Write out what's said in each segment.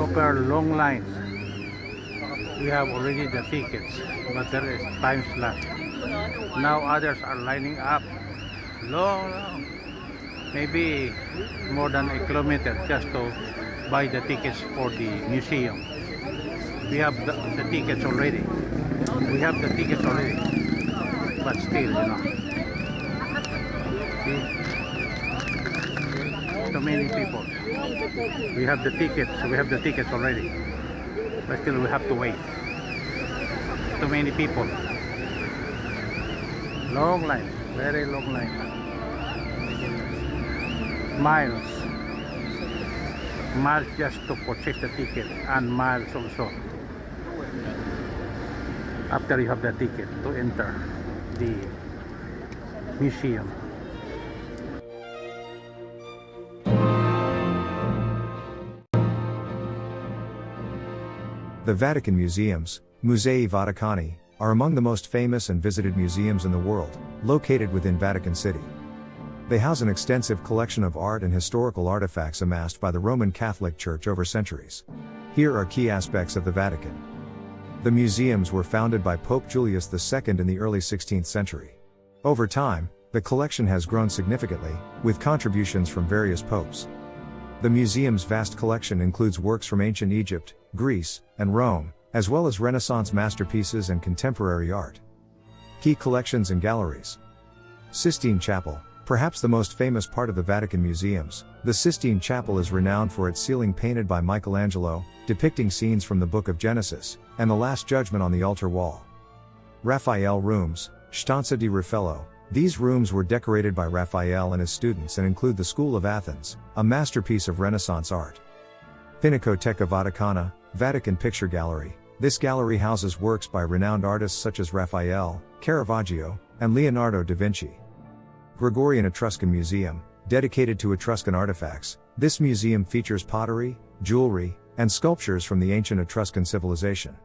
super long lines. We have already the tickets, but there is time slot. Now others are lining up long, maybe more than a kilometer just to buy the tickets for the museum. We have the tickets already. We have the tickets already, but still, see, so many people. We have the tickets. We have the tickets already, but still we have to wait. Too many people. Long line, very long line. Miles just to purchase the ticket, and miles also after you have the ticket to enter the museum. The Vatican Museums, Musei Vaticani, are among the most famous and visited museums in the world, located within Vatican City. They house an extensive collection of art and historical artifacts amassed by the Roman Catholic Church over centuries. Here are key aspects of the Vatican. The museums were founded by Pope Julius II in the early 16th century. Over time, the collection has grown significantly, with contributions from various popes. The museum's vast collection includes works from ancient Egypt, Greece, and Rome, as well as Renaissance masterpieces and contemporary art. Key collections and galleries. Sistine Chapel, perhaps the most famous part of the Vatican Museums, the Sistine Chapel is renowned for its ceiling painted by Michelangelo, depicting scenes from the Book of Genesis, and the Last Judgment on the altar wall. Raphael Rooms, Stanza di Raffaello. These rooms were decorated by Raphael and his students and include the School of Athens, a masterpiece of Renaissance art. Pinacoteca Vaticana, Vatican Picture Gallery. This gallery houses works by renowned artists such as Raphael, Caravaggio, and Leonardo da Vinci. Gregorian Etruscan Museum, dedicated to Etruscan artifacts, this museum features pottery, jewelry, and sculptures from the ancient Etruscan civilization.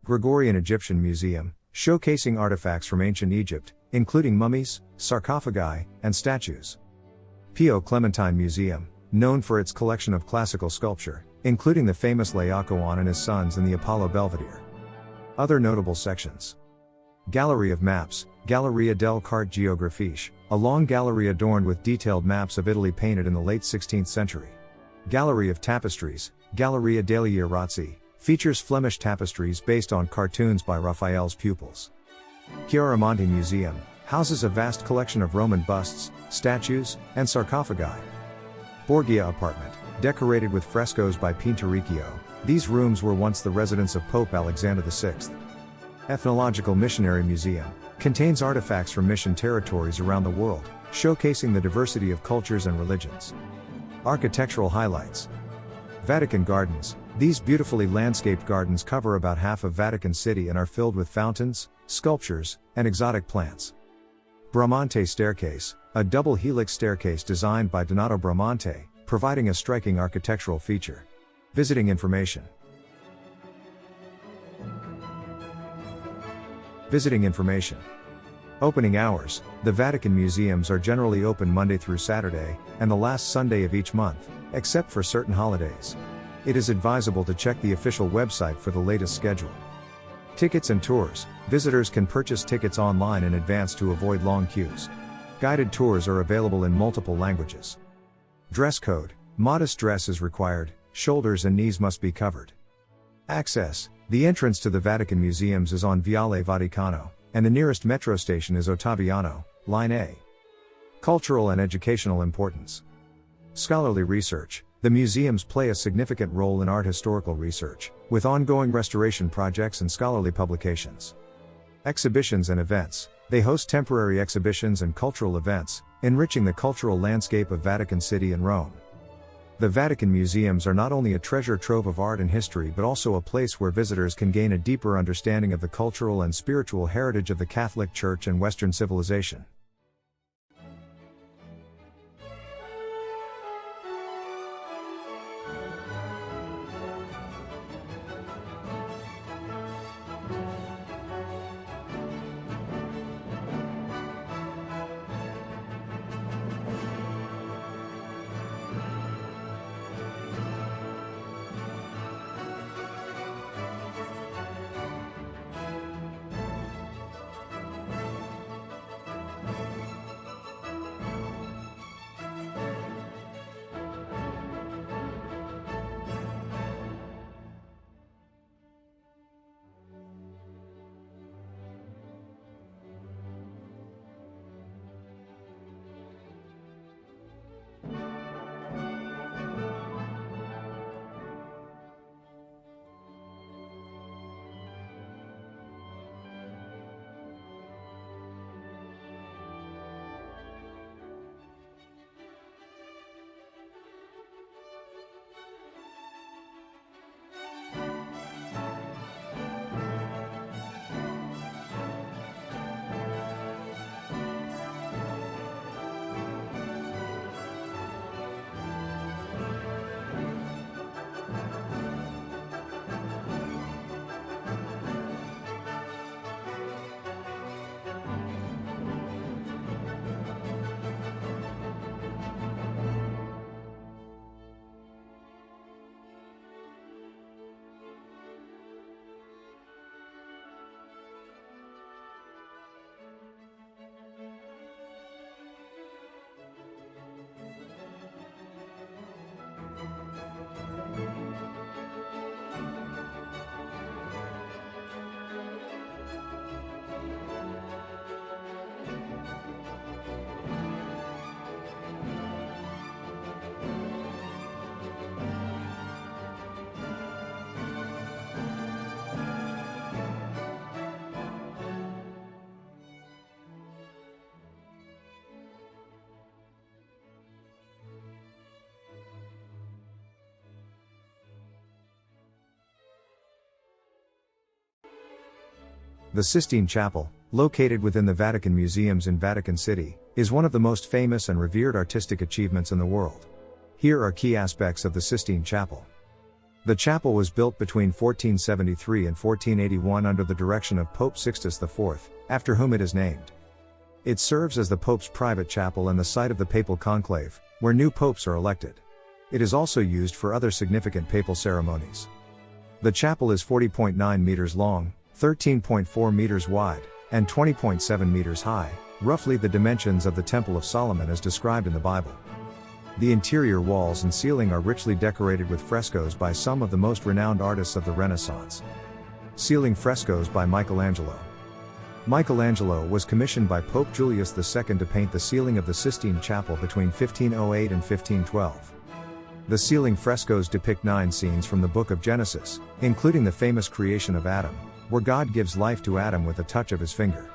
Gregorian Egyptian Museum, showcasing artifacts from ancient Egypt, including mummies, sarcophagi, and statues. Pio Clementine Museum, known for its collection of classical sculpture, including the famous Laocoon and his sons in the Apollo Belvedere. Other notable sections. Gallery of Maps, Galleria delle Carte Geografiche, a long gallery adorned with detailed maps of Italy painted in the late 16th century. Gallery of Tapestries, Galleria degli Arazzi, features Flemish tapestries based on cartoons by Raphael's pupils. Chiaramonte Museum, houses a vast collection of Roman busts, statues, and sarcophagi. Borgia Apartment, decorated with frescoes by Pinturicchio, these rooms were once the residence of Pope Alexander VI. Ethnological Missionary Museum, contains artifacts from mission territories around the world, showcasing the diversity of cultures and religions. Architectural highlights. Vatican Gardens, these beautifully landscaped gardens cover about half of Vatican City and are filled with fountains, sculptures, and exotic plants. Bramante Staircase, a double helix staircase designed by Donato Bramante, providing a striking architectural feature. Visiting information. Visiting information. Opening hours. The Vatican Museums are generally open Monday through Saturday, and the last Sunday of each month, except for certain holidays. It is advisable to check the official website for the latest schedule. Tickets and tours. Visitors can purchase tickets online in advance to avoid long queues. Guided tours are available in multiple languages. Dress code. Modest dress is required, shoulders and knees must be covered. Access. The entrance to the Vatican Museums is on Viale Vaticano, and the nearest metro station is Ottaviano, Line A. Cultural and educational importance. Scholarly research. The museums play a significant role in art historical research, with ongoing restoration projects and scholarly publications. Exhibitions and events. They host temporary exhibitions and cultural events, enriching the cultural landscape of Vatican City and Rome. The Vatican Museums are not only a treasure trove of art and history but also a place where visitors can gain a deeper understanding of the cultural and spiritual heritage of the Catholic Church and Western civilization. The Sistine Chapel, located within the Vatican Museums in Vatican City, is one of the most famous and revered artistic achievements in the world. Here are key aspects of the Sistine Chapel. The chapel was built between 1473 and 1481 under the direction of Pope Sixtus IV, after whom it is named. It serves as the Pope's private chapel and the site of the papal conclave, where new popes are elected. It is also used for other significant papal ceremonies. The chapel is 40.9 meters long, 13.4 meters wide, and 20.7 meters high, roughly the dimensions of the Temple of Solomon as described in the Bible. The interior walls and ceiling are richly decorated with frescoes by some of the most renowned artists of the Renaissance. Ceiling frescoes by Michelangelo. Michelangelo was commissioned by Pope Julius II to paint the ceiling of the Sistine Chapel between 1508 and 1512. The ceiling frescoes depict 9 scenes from the book of Genesis, including the famous creation of Adam, where God gives life to Adam with a touch of his finger.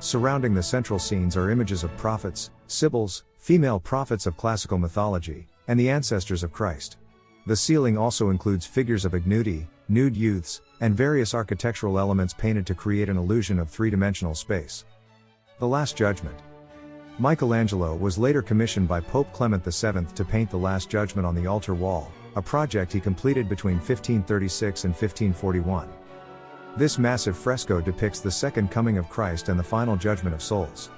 Surrounding the central scenes are images of prophets, sibyls, female prophets of classical mythology, and the ancestors of Christ. The ceiling also includes figures of Ignudi, nude youths, and various architectural elements painted to create an illusion of three-dimensional space. The Last Judgment. Michelangelo was later commissioned by Pope Clement VII to paint the Last Judgment on the altar wall, a project he completed between 1536 and 1541. This massive fresco depicts the second coming of Christ and the final judgment of souls.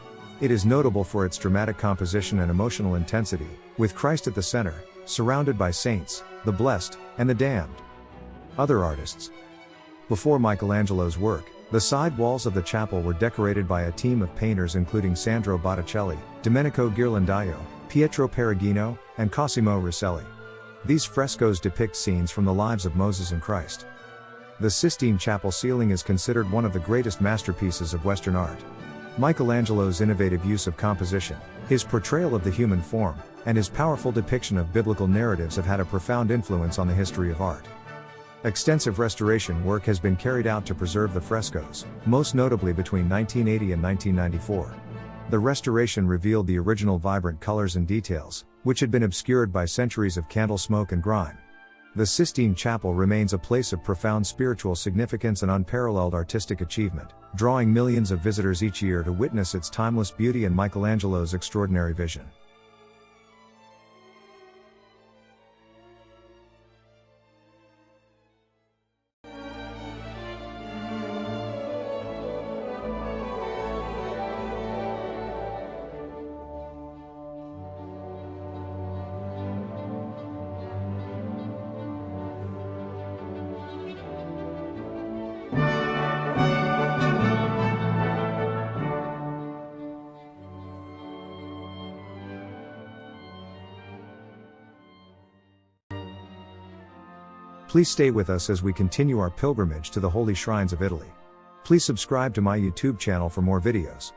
It is notable for its dramatic composition and emotional intensity, with Christ at the center, surrounded by saints, the blessed, and the damned. Other artists. Before Michelangelo's work, the side walls of the chapel were decorated by a team of painters including Sandro Botticelli, Domenico Ghirlandaio, Pietro Perugino, and Cosimo Rosselli. These frescoes depict scenes from the lives of Moses and Christ. The Sistine Chapel ceiling is considered one of the greatest masterpieces of Western art. Michelangelo's innovative use of composition, his portrayal of the human form, and his powerful depiction of biblical narratives have had a profound influence on the history of art. Extensive restoration work has been carried out to preserve the frescoes, most notably between 1980 and 1994. The restoration revealed the original vibrant colors and details, which had been obscured by centuries of candle smoke and grime. The Sistine Chapel remains a place of profound spiritual significance and unparalleled artistic achievement, drawing millions of visitors each year to witness its timeless beauty and Michelangelo's extraordinary vision. Please stay with us as we continue our pilgrimage to the holy shrines of Italy. Please subscribe to my YouTube channel for more videos.